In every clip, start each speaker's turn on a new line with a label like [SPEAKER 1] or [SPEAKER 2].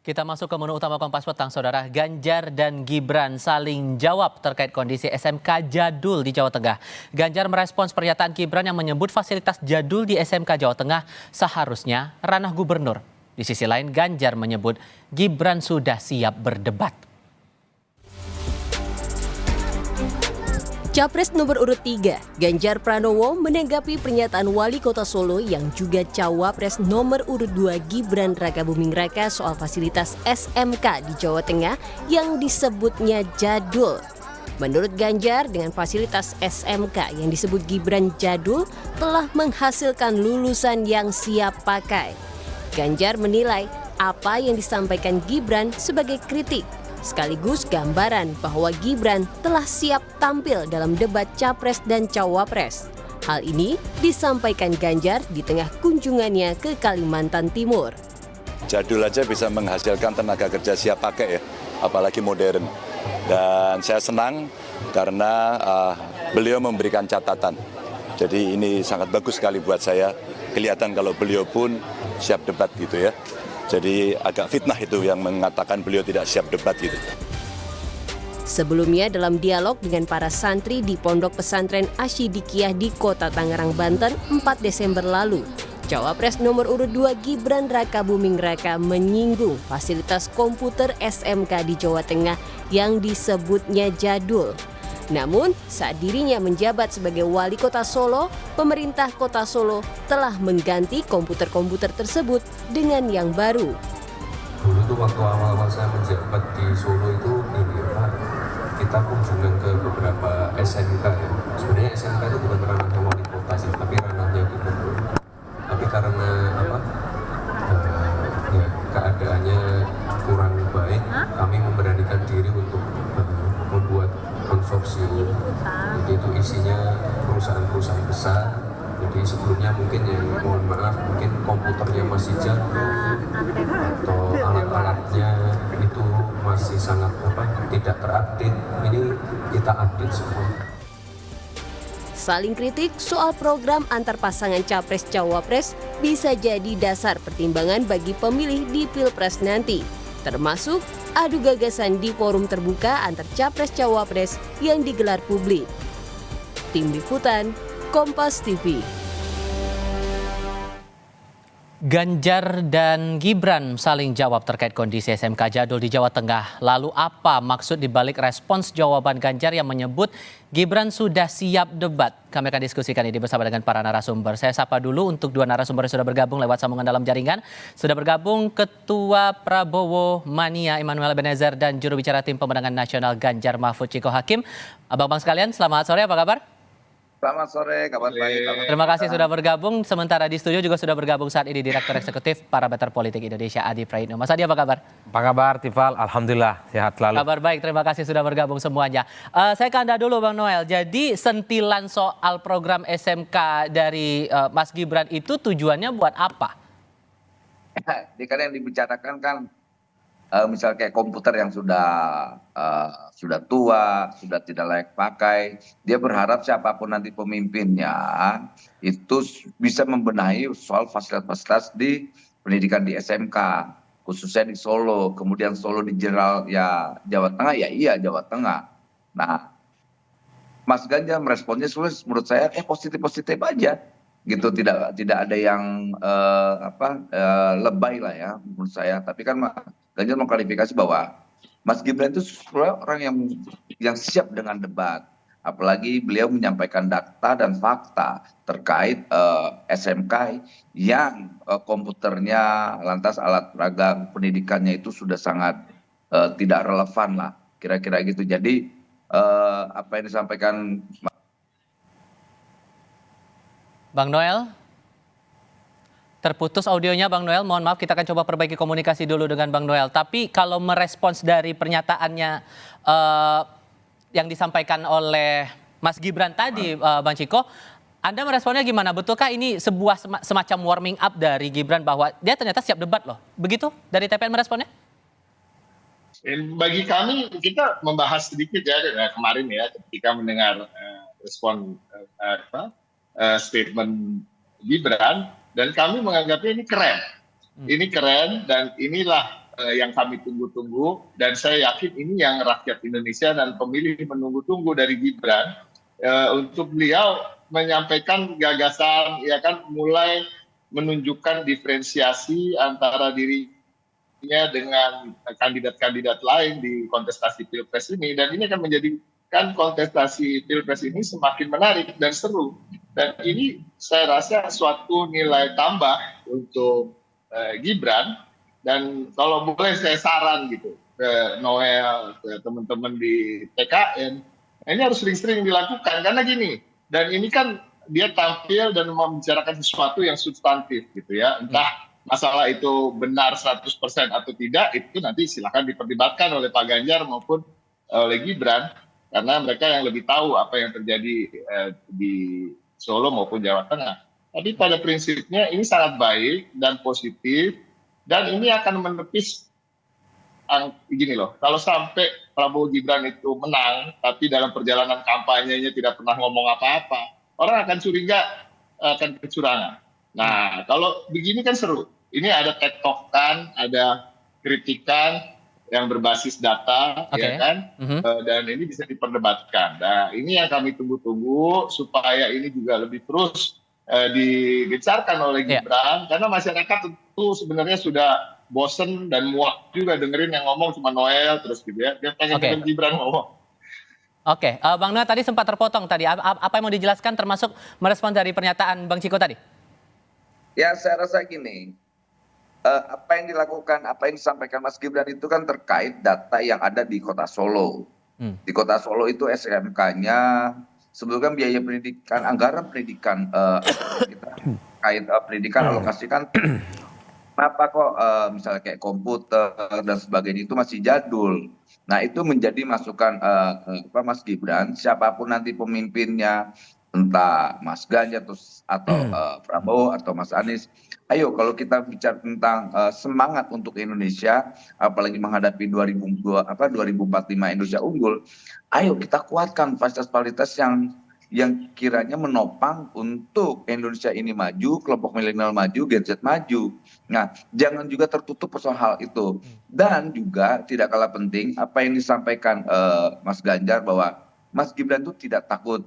[SPEAKER 1] Kita masuk ke menu utama Kompas Petang, Saudara. Ganjar dan Gibran saling jawab terkait kondisi SMK Jadul di Jawa Tengah. Ganjar merespons pernyataan Gibran yang menyebut fasilitas jadul di SMK Jawa Tengah seharusnya ranah gubernur. Di sisi lain, Ganjar menyebut Gibran sudah siap berdebat.
[SPEAKER 2] Capres nomor urut 3, Ganjar Pranowo menanggapi pernyataan Wali Kota Solo yang juga Cawapres nomor urut 2 Gibran Rakabuming Raka soal fasilitas SMK di Jawa Tengah yang disebutnya jadul. Menurut Ganjar, dengan fasilitas SMK yang disebut Gibran jadul telah menghasilkan lulusan yang siap pakai. Ganjar menilai apa yang disampaikan Gibran sebagai kritik, sekaligus gambaran bahwa Gibran telah siap tampil dalam debat Capres dan Cawapres. Hal ini disampaikan Ganjar di tengah kunjungannya ke Kalimantan Timur.
[SPEAKER 3] Jadul aja bisa menghasilkan tenaga kerja siap pakai ya, apalagi modern. Dan saya senang karena beliau memberikan catatan. Jadi ini sangat bagus sekali buat saya. Kelihatan kalau beliau pun siap debat gitu ya. Jadi agak fitnah itu yang mengatakan beliau tidak siap debat gitu.
[SPEAKER 2] Sebelumnya dalam dialog dengan para santri di Pondok Pesantren Asyidikiyah di Kota Tangerang, Banten 4 Desember lalu, Cawapres nomor urut 2 Gibran Rakabuming Raka menyinggung fasilitas komputer SMK di Jawa Tengah yang disebutnya jadul. Namun, saat dirinya menjabat sebagai wali kota Solo, pemerintah kota Solo telah mengganti komputer-komputer tersebut dengan yang baru.
[SPEAKER 4] Dulu itu waktu awal-awal saya menjabat di Solo itu kita kunjungan ke beberapa SMK ya. Sebenarnya SMK itu bukan ranahnya wali kota sih, tapi ranahnya gubernur. Tapi karena keadaannya kurang baik, kami memberanikan diri untuk membuat konsorsium. Jadi itu isinya perusahaan-perusahaan besar. Jadi sebelumnya mungkin yang mohon maaf mungkin komputernya masih jadul atau alat-alatnya itu masih sangat tidak terupdate. Ini kita update semua.
[SPEAKER 2] Saling kritik soal program antar pasangan Capres-Cawapres bisa jadi dasar pertimbangan bagi pemilih di Pilpres nanti, termasuk adu gagasan di forum terbuka antar Capres-Cawapres yang digelar publik. Tim Liputan, Kompas TV.
[SPEAKER 1] Ganjar dan Gibran saling jawab terkait kondisi SMK Jadul di Jawa Tengah. Lalu apa maksud dibalik respons jawaban Ganjar yang menyebut Gibran sudah siap debat? Kami akan diskusikan ini bersama dengan para narasumber. Saya sapa dulu untuk dua narasumber yang sudah bergabung lewat sambungan dalam jaringan. Sudah bergabung Ketua Prabowo Mania Immanuel Ebenezer dan juru bicara tim pemenangan nasional Ganjar Mahfud Ciko Hakim. Abang-abang sekalian, selamat sore, apa kabar?
[SPEAKER 5] Selamat sore, kabar baik.
[SPEAKER 1] Terima kasih sudah bergabung. Sementara di studio juga sudah bergabung saat ini Direktur Eksekutif Parameter Politik Indonesia, Adi Praitno. Mas Adi, apa kabar?
[SPEAKER 6] Apa kabar, Tifal? Alhamdulillah, sehat selalu.
[SPEAKER 1] Kabar baik, terima kasih sudah bergabung semuanya. Saya ke Anda dulu, Bang Noel. Jadi sentilan soal program SMK dari Mas Gibran itu tujuannya buat apa?
[SPEAKER 5] Ini kan yang dibicarakan kan, misal kayak komputer yang sudah tua, sudah tidak layak pakai, dia berharap siapapun nanti pemimpinnya itu bisa membenahi soal fasilitas-fasilitas di pendidikan di SMK, khususnya di Solo, kemudian Solo di general ya Jawa Tengah, ya iya Jawa Tengah. Nah, Mas Ganjar meresponnya menurut saya positif-positif aja gitu, tidak ada yang lebay lah ya menurut saya. Tapi kan Ganjar mengklarifikasi bahwa Mas Gibran itu sebenarnya orang yang siap dengan debat, apalagi beliau menyampaikan data dan fakta terkait SMK yang komputernya lantas alat peraga pendidikannya itu sudah sangat tidak relevan lah, kira-kira gitu. Jadi apa yang disampaikan
[SPEAKER 1] Bang Noel? Terputus audionya Bang Noel, mohon maaf, kita akan coba perbaiki komunikasi dulu dengan Bang Noel. Tapi kalau merespons dari pernyataannya yang disampaikan oleh Mas Gibran tadi, Bang Ciko, Anda meresponnya gimana? Betulkah ini sebuah semacam warming up dari Gibran bahwa dia ternyata siap debat loh? Begitu dari TPN meresponnya?
[SPEAKER 7] Bagi kami, kita membahas sedikit ya kemarin ya ketika mendengar respon statement Gibran. Dan kami menganggapnya ini keren. Ini keren dan inilah yang kami tunggu-tunggu, dan saya yakin ini yang rakyat Indonesia dan pemilih menunggu-tunggu dari Gibran, untuk beliau menyampaikan gagasan, ya kan, mulai menunjukkan diferensiasi antara dirinya dengan kandidat-kandidat lain di kontestasi Pilpres ini, dan ini akan menjadikan kontestasi Pilpres ini semakin menarik dan seru. Dan ini saya rasa suatu nilai tambah untuk Gibran. Dan kalau boleh saya saran gitu ke Noel, ke teman-teman di TKN, ini harus sering-sering dilakukan karena gini. Dan ini kan dia tampil dan membicarakan sesuatu yang substantif gitu ya. Entah masalah itu benar 100% atau tidak, itu nanti silakan diperdebatkan oleh Pak Ganjar maupun oleh Gibran, karena mereka yang lebih tahu apa yang terjadi di Solo maupun Jawa Tengah. Tapi pada prinsipnya ini sangat baik dan positif, dan ini akan menepis gini loh, kalau sampai Prabowo Gibran itu menang, tapi dalam perjalanan kampanyenya tidak pernah ngomong apa-apa, orang akan curiga akan kecurangan. Nah, kalau begini kan seru. Ini ada tektokan, ada kritikan yang berbasis data, ya kan? Dan ini bisa diperdebatkan. Nah, ini yang kami tunggu-tunggu supaya ini juga lebih terus digencarkan oleh Gibran, karena masyarakat tentu sebenarnya sudah bosen dan muak juga dengerin yang ngomong cuma Noel terus gitu ya. Dia pengen Gibran ngomong.
[SPEAKER 1] Oke, Bang Noel tadi sempat terpotong tadi. Apa yang mau dijelaskan termasuk merespon dari pernyataan Bang Ciko tadi?
[SPEAKER 5] Ya, saya rasa gini, apa yang dilakukan, apa yang disampaikan Mas Gibran itu kan terkait data yang ada di Kota Solo. Di Kota Solo itu SMK-nya sebelumnya biaya pendidikan, anggaran pendidikan kita terkait pendidikan alokasikan. Kenapa kok misalnya kayak komputer dan sebagainya itu masih jadul. Nah, itu menjadi masukan Mas Gibran, siapapun nanti pemimpinnya, entah Mas Ganjar atau Prabowo atau Mas Anies. Ayo, kalau kita bicara tentang semangat untuk Indonesia, apalagi menghadapi 2045 Indonesia unggul, ayo kita kuatkan fasilitas-fasilitas yang kiranya menopang untuk Indonesia ini maju, kelompok milenial maju, Gen Z maju. Nah, jangan juga tertutup soal hal itu. Dan juga tidak kalah penting apa yang disampaikan Mas Ganjar bahwa Mas Gibran itu tidak takut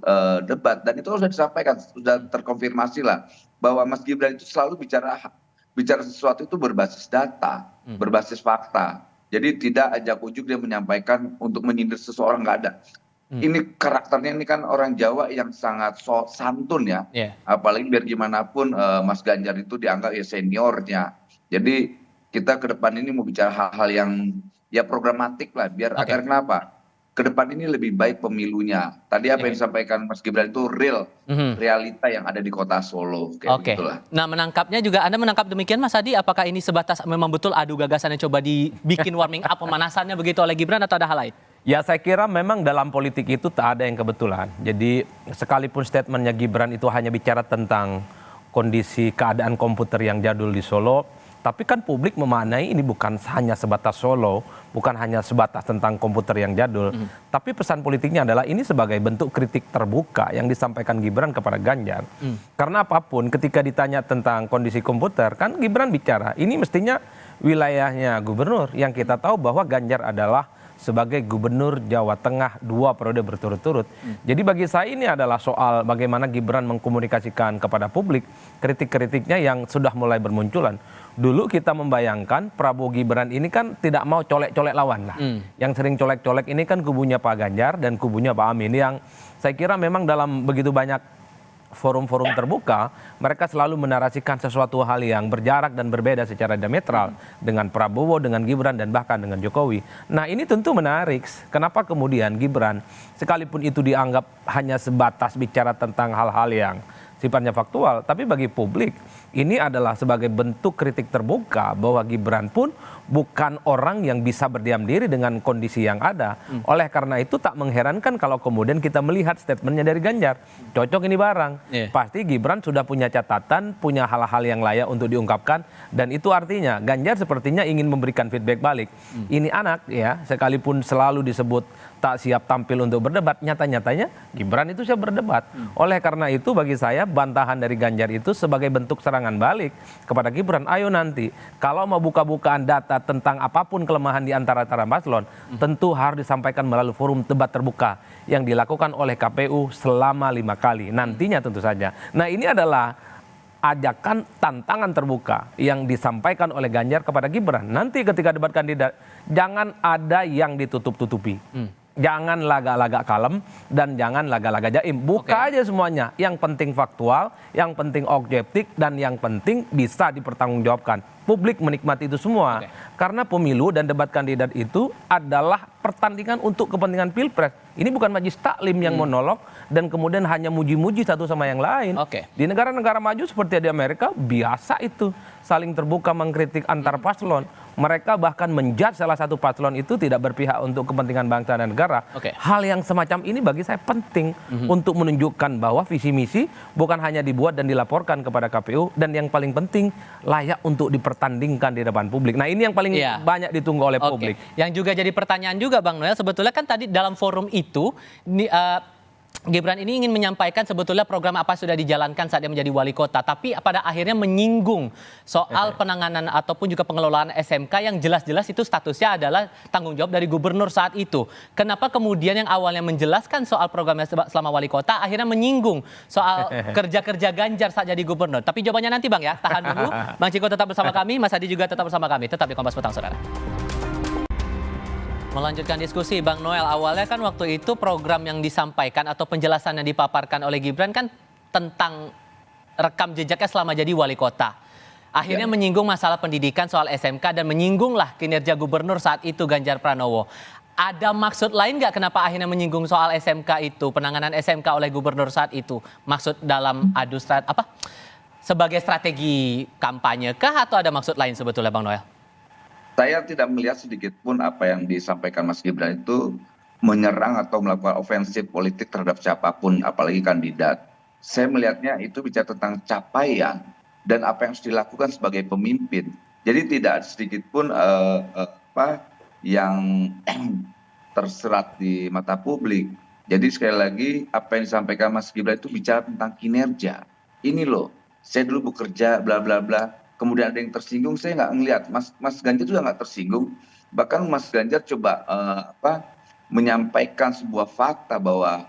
[SPEAKER 5] debat, dan itu sudah disampaikan, sudah terkonfirmasi lah bahwa Mas Gibran itu selalu bicara sesuatu itu berbasis data, berbasis fakta. Jadi tidak ajak ujuk dia menyampaikan untuk menyindir seseorang, nggak ada. Ini karakternya, ini kan orang Jawa yang sangat santun ya. Apalagi biar gimana pun Mas Ganjar itu dianggap ya seniornya. Jadi kita ke depan ini mau bicara hal-hal yang ya programatik lah, biar agar kenapa? Ke depan ini lebih baik pemilunya. Tadi apa yang disampaikan Mas Gibran itu realita yang ada di Kota Solo. Kayak begitulah.
[SPEAKER 1] Nah, menangkapnya juga, Anda menangkap demikian Mas Adi? Apakah ini sebatas memang betul adu gagasan yang coba dibikin warming up pemanasannya begitu oleh Gibran, atau ada hal lain?
[SPEAKER 6] Ya, saya kira memang dalam politik itu tak ada yang kebetulan. Jadi sekalipun statementnya Gibran itu hanya bicara tentang kondisi keadaan komputer yang jadul di Solo, tapi kan publik memaknai ini bukan hanya sebatas Solo, bukan hanya sebatas tentang komputer yang jadul, tapi pesan politiknya adalah ini sebagai bentuk kritik terbuka yang disampaikan Gibran kepada Ganjar. Karena apapun ketika ditanya tentang kondisi komputer, kan Gibran bicara, ini mestinya wilayahnya gubernur, yang kita tahu bahwa Ganjar adalah sebagai gubernur Jawa Tengah 2 periode berturut-turut. Jadi bagi saya ini adalah soal bagaimana Gibran mengkomunikasikan kepada publik kritik-kritiknya yang sudah mulai bermunculan. Dulu kita membayangkan Prabowo Gibran ini kan tidak mau colek-colek lawan lah. Yang sering colek-colek ini kan kubunya Pak Ganjar dan kubunya Pak Amin, yang saya kira memang dalam begitu banyak forum-forum terbuka, mereka selalu menarasikan sesuatu hal yang berjarak dan berbeda secara diametral dengan Prabowo, dengan Gibran, dan bahkan dengan Jokowi. Nah, ini tentu menarik. Kenapa kemudian Gibran, sekalipun itu dianggap hanya sebatas bicara tentang hal-hal yang sifatnya faktual, tapi bagi publik ini adalah sebagai bentuk kritik terbuka bahwa Gibran pun bukan orang yang bisa berdiam diri dengan kondisi yang ada. Oleh karena itu tak mengherankan kalau kemudian kita melihat statementnya dari Ganjar. Cocok ini barang. Pasti Gibran sudah punya catatan, punya hal-hal yang layak untuk diungkapkan, dan itu artinya Ganjar sepertinya ingin memberikan feedback balik. Ini anak ya, sekalipun selalu disebut tak siap tampil untuk berdebat, nyata-nyatanya Gibran itu siap berdebat. Oleh karena itu bagi saya bantahan dari Ganjar itu sebagai bentuk serangan balik kepada Gibran. Ayo nanti kalau mau buka-bukaan data tentang apapun kelemahan di antara paslon, tentu harus disampaikan melalui forum debat terbuka yang dilakukan oleh KPU selama 5 kali. Nantinya tentu saja. Nah, ini adalah ajakan tantangan terbuka yang disampaikan oleh Ganjar kepada Gibran. Nanti ketika debat kandidat, jangan ada yang ditutup-tutupi. Jangan laga-laga kalem dan jangan laga-laga jaim. Buka aja semuanya. Yang penting faktual, yang penting objektif, dan yang penting bisa dipertanggungjawabkan. Publik menikmati itu semua. Karena pemilu dan debat kandidat itu adalah pertandingan untuk kepentingan pilpres. Ini bukan majelis taklim yang monolog dan kemudian hanya muji-muji satu sama yang lain. Di negara-negara maju seperti di Amerika, biasa itu saling terbuka mengkritik antar paslon. Mereka bahkan menjudge salah satu paslon itu tidak berpihak untuk kepentingan bangsa dan negara. Hal yang semacam ini bagi saya penting untuk menunjukkan bahwa visi misi bukan hanya dibuat dan dilaporkan kepada KPU, dan yang paling penting layak untuk dipertandingkan di depan publik. Nah, ini yang paling banyak ditunggu oleh publik.
[SPEAKER 1] Yang juga jadi pertanyaan juga Bang Noel, sebetulnya kan tadi dalam forum itu Gibran ini ingin menyampaikan sebetulnya program apa sudah dijalankan saat dia menjadi wali kota, tapi pada akhirnya menyinggung soal penanganan ataupun juga pengelolaan SMK yang jelas-jelas itu statusnya adalah tanggung jawab dari gubernur saat itu. Kenapa kemudian yang awalnya menjelaskan soal programnya selama wali kota akhirnya menyinggung soal kerja-kerja Ganjar saat jadi gubernur? Tapi jawabannya nanti Bang ya, tahan dulu. Bang Ciko tetap bersama kami, Mas Hadi juga tetap bersama kami. Tetap di Kompas Petang, saudara. Melanjutkan diskusi, Bang Noel, awalnya kan waktu itu program yang disampaikan atau penjelasan yang dipaparkan oleh Gibran kan tentang rekam jejaknya selama jadi wali kota. Akhirnya menyinggung masalah pendidikan soal SMK dan menyinggunglah kinerja gubernur saat itu Ganjar Pranowo. Ada maksud lain nggak kenapa akhirnya menyinggung soal SMK itu, penanganan SMK oleh gubernur saat itu? Maksud dalam sebagai strategi kampanye kah atau ada maksud lain sebetulnya Bang Noel?
[SPEAKER 5] Saya tidak melihat sedikit pun apa yang disampaikan Mas Gibran itu menyerang atau melakukan ofensif politik terhadap siapapun, apalagi kandidat. Saya melihatnya itu bicara tentang capaian dan apa yang harus dilakukan sebagai pemimpin. Jadi tidak sedikit pun yang terserat di mata publik. Jadi sekali lagi apa yang disampaikan Mas Gibran itu bicara tentang kinerja. Ini loh, saya dulu bekerja bla bla bla. Kemudian ada yang tersinggung, saya nggak ngelihat. Mas Ganjar juga nggak tersinggung. Bahkan Mas Ganjar coba menyampaikan sebuah fakta bahwa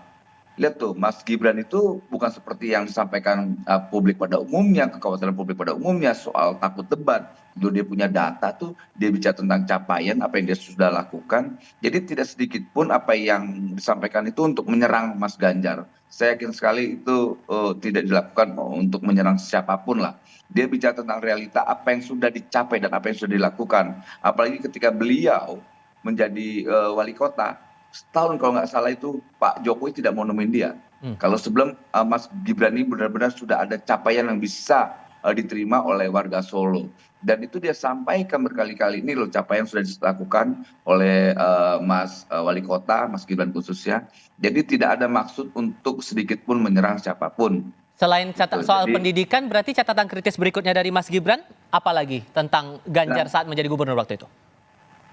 [SPEAKER 5] lihat tuh Mas Gibran itu bukan seperti yang disampaikan publik pada umumnya, kekhawatiran publik pada umumnya soal takut debat. Itu dia punya data tuh, dia bicara tentang capaian apa yang dia sudah lakukan. Jadi tidak sedikit pun apa yang disampaikan itu untuk menyerang Mas Ganjar. Saya yakin sekali itu tidak dilakukan untuk menyerang siapapun lah. Dia bicara tentang realita apa yang sudah dicapai dan apa yang sudah dilakukan. Apalagi ketika beliau menjadi wali kota, setahun kalau nggak salah itu Pak Jokowi tidak mau nemuin dia. Kalau sebelum Mas Gibran ini benar-benar sudah ada capaian yang bisa diterima oleh warga Solo. Dan itu dia sampaikan berkali-kali, ini loh capaian yang sudah dilakukan oleh Mas Wali Kota, Mas Gibran khususnya. Jadi tidak ada maksud untuk sedikit pun menyerang siapapun.
[SPEAKER 1] Selain soal pendidikan, berarti catatan kritis berikutnya dari Mas Gibran, apalagi tentang Ganjar saat menjadi gubernur waktu itu?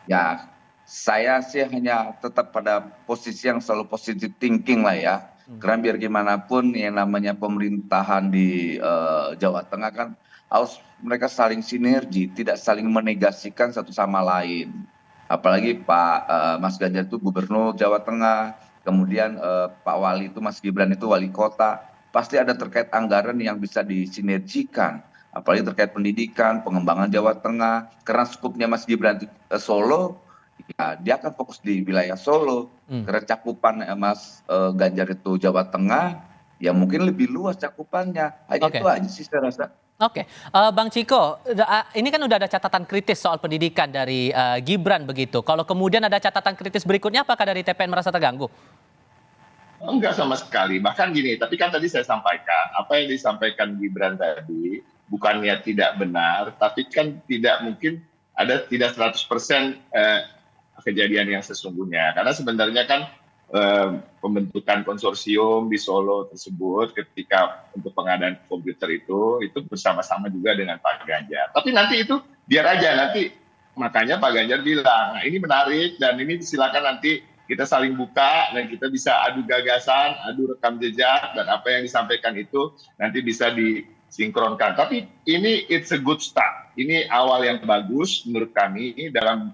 [SPEAKER 5] Ya, saya sih hanya tetap pada posisi yang selalu positive thinking lah ya. Karena biar gimana pun yang namanya pemerintahan di Jawa Tengah kan harus mereka saling sinergi, tidak saling menegasikan satu sama lain. Apalagi Mas Ganjar itu gubernur Jawa Tengah, kemudian Pak Wali itu Mas Gibran itu wali kota. Pasti ada terkait anggaran yang bisa disinergikan, apalagi terkait pendidikan, pengembangan Jawa Tengah. Karena skupnya Mas Gibran itu Solo, ya dia akan fokus di wilayah Solo. Karena cakupan Mas Ganjar itu Jawa Tengah, ya mungkin lebih luas cakupannya. Hanya itu aja sih saya rasa.
[SPEAKER 1] Bang Ciko, ini kan udah ada catatan kritis soal pendidikan dari Gibran begitu. Kalau kemudian ada catatan kritis berikutnya, apakah dari TPN merasa terganggu?
[SPEAKER 7] Enggak sama sekali. Bahkan gini, tapi kan tadi saya sampaikan, apa yang disampaikan Gibran tadi, bukannya tidak benar, tapi kan tidak mungkin tidak 100% kejadian yang sesungguhnya. Karena sebenarnya kan pembentukan konsorsium di Solo tersebut ketika untuk pengadaan komputer itu bersama-sama juga dengan Pak Ganjar. Tapi nanti itu biar aja, nanti makanya Pak Ganjar bilang, nah ini menarik dan ini silakan nanti kita saling buka dan kita bisa adu gagasan, adu rekam jejak, dan apa yang disampaikan itu nanti bisa disinkronkan. Tapi ini it's a good start. Ini awal yang bagus menurut kami dalam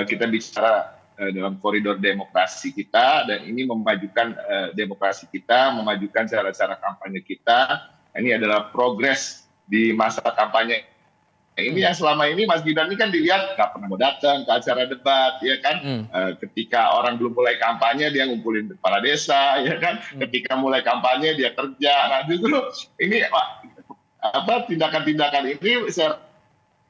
[SPEAKER 7] kita bicara dalam koridor demokrasi kita, dan ini memajukan demokrasi kita, memajukan cara-cara kampanye kita. Ini adalah progres di masa kampanye. Ini yang selama ini Mas Gibran ini kan dilihat nggak pernah mau datang ke acara debat, ya kan? Ketika orang belum mulai kampanye dia ngumpulin kepala desa, ya kan? Ketika mulai kampanye dia kerja. Nah justru ini tindakan-tindakan ini saya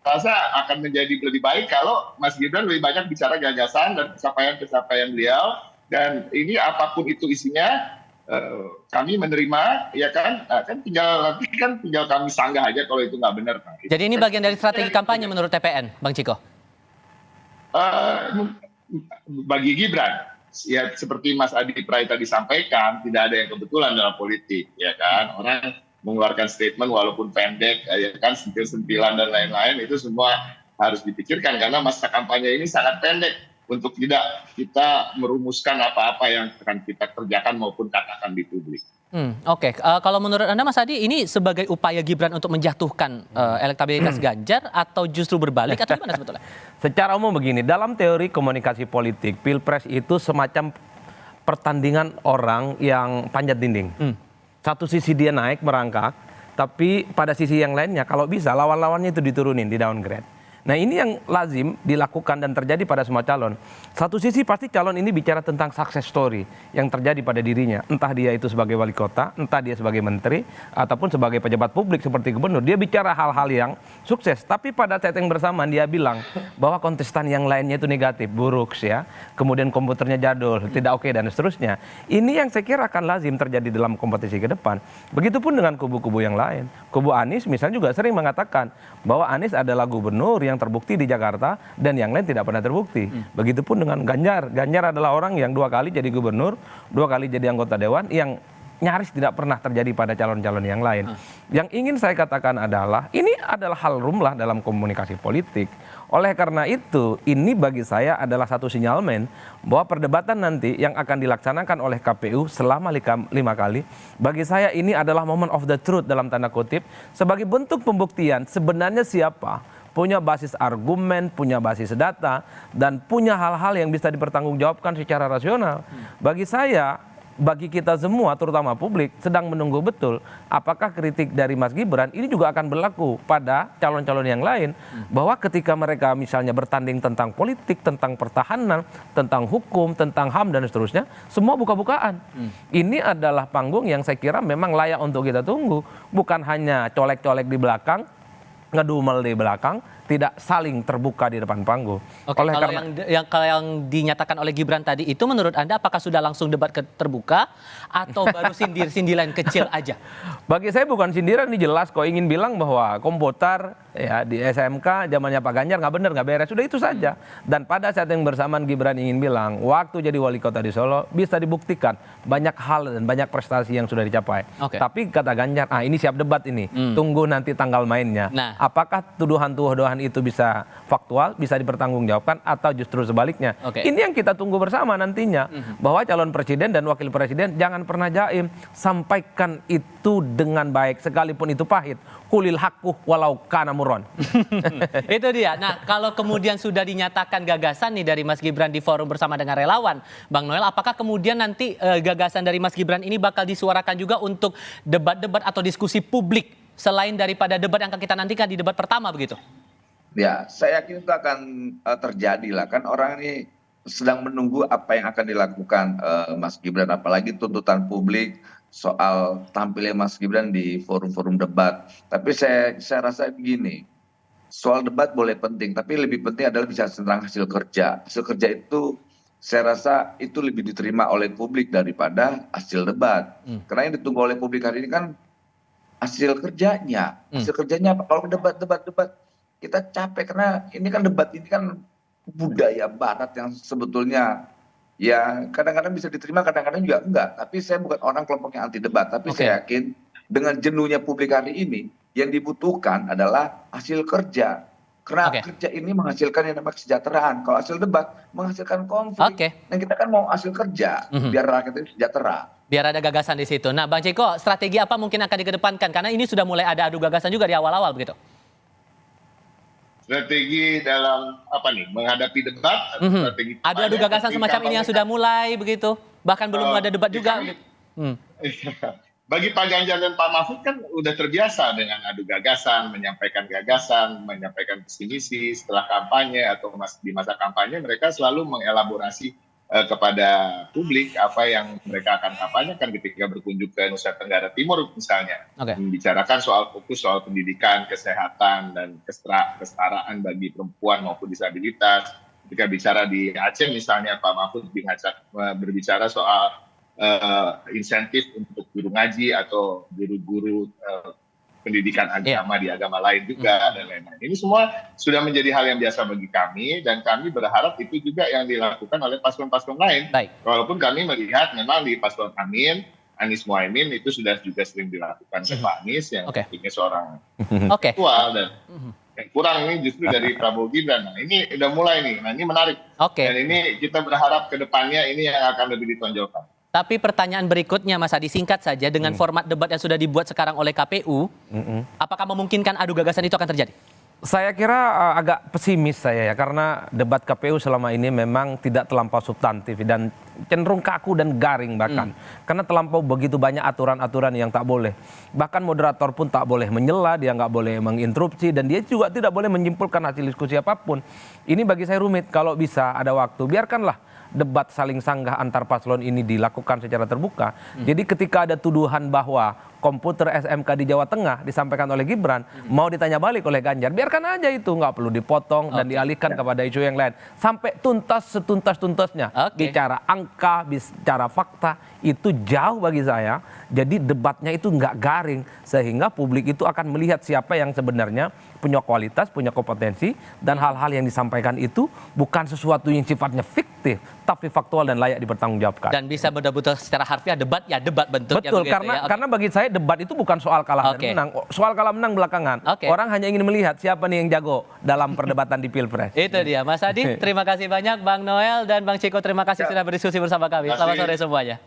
[SPEAKER 7] rasa akan menjadi lebih baik kalau Mas Gibran lebih banyak bicara gagasan dan pencapaian-pencapaian beliau, dan ini apapun itu isinya kami menerima, ya kan? Kan tinggal kami sanggah aja kalau itu nggak benar, Pak.
[SPEAKER 1] Jadi ini bagian dari strategi kampanye menurut TPN, Bang Ciko?
[SPEAKER 7] Bagi Gibran, ya seperti Mas Adi Pray tadi sampaikan, tidak ada yang kebetulan dalam politik, ya kan? Orang mengeluarkan statement walaupun pendek, ya kan, sentil-sentilan dan lain-lain, itu semua harus dipikirkan karena masa kampanye ini sangat pendek untuk tidak kita merumuskan apa-apa yang akan kita kerjakan maupun katakan di publik.
[SPEAKER 1] Oke. Kalau menurut Anda Mas Adi, ini sebagai upaya Gibran untuk menjatuhkan elektabilitas Ganjar atau justru berbalik atau gimana sebetulnya?
[SPEAKER 6] Secara umum begini, dalam teori komunikasi politik, Pilpres itu semacam pertandingan orang yang panjat dinding. Satu sisi dia naik merangkak, tapi pada sisi yang lainnya kalau bisa lawan-lawannya itu diturunin, di downgrade. Nah ini yang lazim dilakukan dan terjadi pada semua calon. Satu sisi pasti calon ini bicara tentang success story yang terjadi pada dirinya. Entah dia itu sebagai wali kota, entah dia sebagai menteri, ataupun sebagai pejabat publik seperti gubernur. Dia bicara hal-hal yang sukses. Tapi pada saat yang bersamaan dia bilang bahwa kontestan yang lainnya itu negatif, buruk ya. Kemudian komputernya jadul, tidak oke dan seterusnya. Ini yang saya kira akan lazim terjadi dalam kompetisi ke depan. Begitupun dengan kubu-kubu yang lain. Kubu Anies misalnya juga sering mengatakan bahwa Anies adalah gubernur yang terbukti di Jakarta dan yang lain tidak pernah terbukti. Begitupun dengan Ganjar. Ganjar adalah orang yang 2 kali jadi gubernur, 2 kali jadi anggota dewan, yang nyaris tidak pernah terjadi pada calon-calon yang lain. Yang ingin saya katakan adalah ini adalah hal rumlah dalam komunikasi politik. Oleh karena itu, ini bagi saya adalah satu sinyalmen bahwa perdebatan nanti yang akan dilaksanakan oleh KPU selama 5 kali, bagi saya ini adalah moment of the truth dalam tanda kutip, sebagai bentuk pembuktian sebenarnya siapa punya basis argumen, punya basis data, dan punya hal-hal yang bisa dipertanggungjawabkan secara rasional. Bagi saya, bagi kita semua, terutama publik, sedang menunggu betul apakah kritik dari Mas Gibran ini juga akan berlaku pada calon-calon yang lain. Bahwa ketika mereka misalnya bertanding tentang politik, tentang pertahanan, tentang hukum, tentang HAM, dan seterusnya, semua buka-bukaan. Ini adalah panggung yang saya kira memang layak untuk kita tunggu. Bukan hanya colek-colek di belakang, ngedumel di belakang, tidak saling terbuka di depan panggung.
[SPEAKER 1] Oke, kalau yang dinyatakan oleh Gibran tadi itu menurut Anda apakah sudah langsung debat terbuka atau baru sindir-sindiran kecil aja?
[SPEAKER 6] Bagi saya bukan sindiran, ini jelas kok ingin bilang bahwa komputer ya di SMK zamannya Pak Ganjar nggak benar, nggak beres, sudah itu saja. Dan pada saat yang bersamaan Gibran ingin bilang waktu jadi wali kota di Solo bisa dibuktikan banyak hal dan banyak prestasi yang sudah dicapai. Tapi kata Ganjar, ini siap debat ini, tunggu nanti tanggal mainnya. Apakah tuduhan-tuduhan itu bisa faktual, bisa dipertanggungjawabkan, atau justru sebaliknya? Ini yang kita tunggu bersama nantinya. Bahwa calon presiden dan wakil presiden jangan pernah jaim, sampaikan itu dengan baik sekalipun itu pahit. Kulil haqqu walau kana murron.
[SPEAKER 1] Itu dia. Nah, kalau kemudian sudah dinyatakan gagasan nih dari Mas Gibran di forum bersama dengan relawan, Bang Noel, apakah kemudian nanti gagasan dari Mas Gibran ini bakal disuarakan juga untuk debat-debat atau diskusi publik selain daripada debat yang akan kita nantikan di debat pertama begitu?
[SPEAKER 5] Ya, saya yakin itu akan terjadi lah. Kan orang ini sedang menunggu apa yang akan dilakukan Mas Gibran, apalagi tuntutan publik soal tampilnya Mas Gibran di forum-forum debat. Tapi saya rasa begini, soal debat boleh penting, tapi lebih penting adalah bicara tentang hasil kerja. Hasil kerja itu saya rasa itu lebih diterima oleh publik daripada hasil debat. Karena yang ditunggu oleh publik hari ini kan hasil kerjanya. Hasil kerjanya apa? Kalau debat kita capek, karena ini kan debat ini kan budaya barat yang sebetulnya ya kadang-kadang bisa diterima, kadang-kadang juga enggak. Tapi saya bukan orang kelompok yang anti debat, tapi saya yakin dengan jenuhnya publik hari ini yang dibutuhkan adalah hasil kerja. Karena kerja ini menghasilkan yang namanya kesejahteraan. Kalau hasil debat menghasilkan konflik. Dan kita kan mau hasil kerja biar rakyat itu sejahtera.
[SPEAKER 1] Biar ada gagasan di situ. Nah, Bang Ciko, strategi apa mungkin akan dikedepankan? Karena ini sudah mulai ada adu gagasan juga di awal-awal begitu.
[SPEAKER 7] Strategi dalam apa nih? Menghadapi debat? Atau strategi
[SPEAKER 1] Adu gagasan semacam ini yang sudah mulai begitu. Bahkan belum ada debat juga.
[SPEAKER 7] Bagi Pak Ganjar dan Pak Mahfud kan udah terbiasa dengan adu gagasan, menyampaikan visi misi setelah kampanye atau di masa kampanye mereka selalu mengelaborasi kepada publik apa yang mereka akan kampanyekan ketika berkunjung ke Nusa Tenggara Timur misalnya. Membicarakan soal fokus soal pendidikan, kesehatan, dan kesetaraan bagi perempuan maupun disabilitas. Ketika bicara di Aceh misalnya Pak Mahfud berbicara soal insentif untuk guru ngaji atau guru-guru pendidikan agama di agama lain juga dan lain-lain. Ini semua sudah menjadi hal yang biasa bagi kami dan kami berharap itu juga yang dilakukan oleh paslon-paslon lain. Walaupun kami melihat memang di paslon Amin, Anies Mohaimin itu sudah juga sering dilakukan oleh Pak Anies yang tentunya seorang tua dan yang kurang ini justru dari Prabowo Gibran. Nah, ini udah mulai nih. Nah, ini menarik. Dan ini kita berharap ke depannya ini yang akan lebih ditonjolkan.
[SPEAKER 1] Tapi pertanyaan berikutnya Mas Adi, singkat saja, dengan format debat yang sudah dibuat sekarang oleh KPU, apakah memungkinkan adu gagasan itu akan terjadi?
[SPEAKER 6] Saya kira agak pesimis saya ya, karena debat KPU selama ini memang tidak terlampau substantif dan cenderung kaku dan garing bahkan. Karena terlampau begitu banyak aturan-aturan yang tak boleh. Bahkan moderator pun tak boleh menyela, dia nggak boleh menginterupsi, dan dia juga tidak boleh menyimpulkan hasil diskusi apapun. Ini bagi saya rumit. Kalau bisa ada waktu, biarkanlah debat saling sanggah antar paslon ini dilakukan secara terbuka. Jadi ketika ada tuduhan bahwa komputer SMK di Jawa Tengah disampaikan oleh Gibran, mau ditanya balik oleh Ganjar, biarkan aja itu, nggak perlu dipotong dan dialihkan kepada isu yang lain. Sampai tuntas setuntas-tuntasnya. Bicara angka, bicara fakta, itu jauh bagi saya. Jadi debatnya itu nggak garing, sehingga publik itu akan melihat siapa yang sebenarnya punya kualitas, punya kompetensi, dan hal-hal yang disampaikan itu bukan sesuatu yang sifatnya fiktif, tapi faktual dan layak dipertanggungjawabkan.
[SPEAKER 1] Dan bisa betul-betul secara harfiah debat, ya debat bentuknya.
[SPEAKER 6] Betul, karena bagi saya debat itu bukan soal kalah dan menang. Soal kalah menang belakangan. Orang hanya ingin melihat siapa nih yang jago dalam perdebatan di Pilpres.
[SPEAKER 1] Itu dia. Mas Adi, terima kasih banyak. Bang Noel dan Bang Ciko, terima kasih sudah berdiskusi bersama kami. Selamat sore semuanya.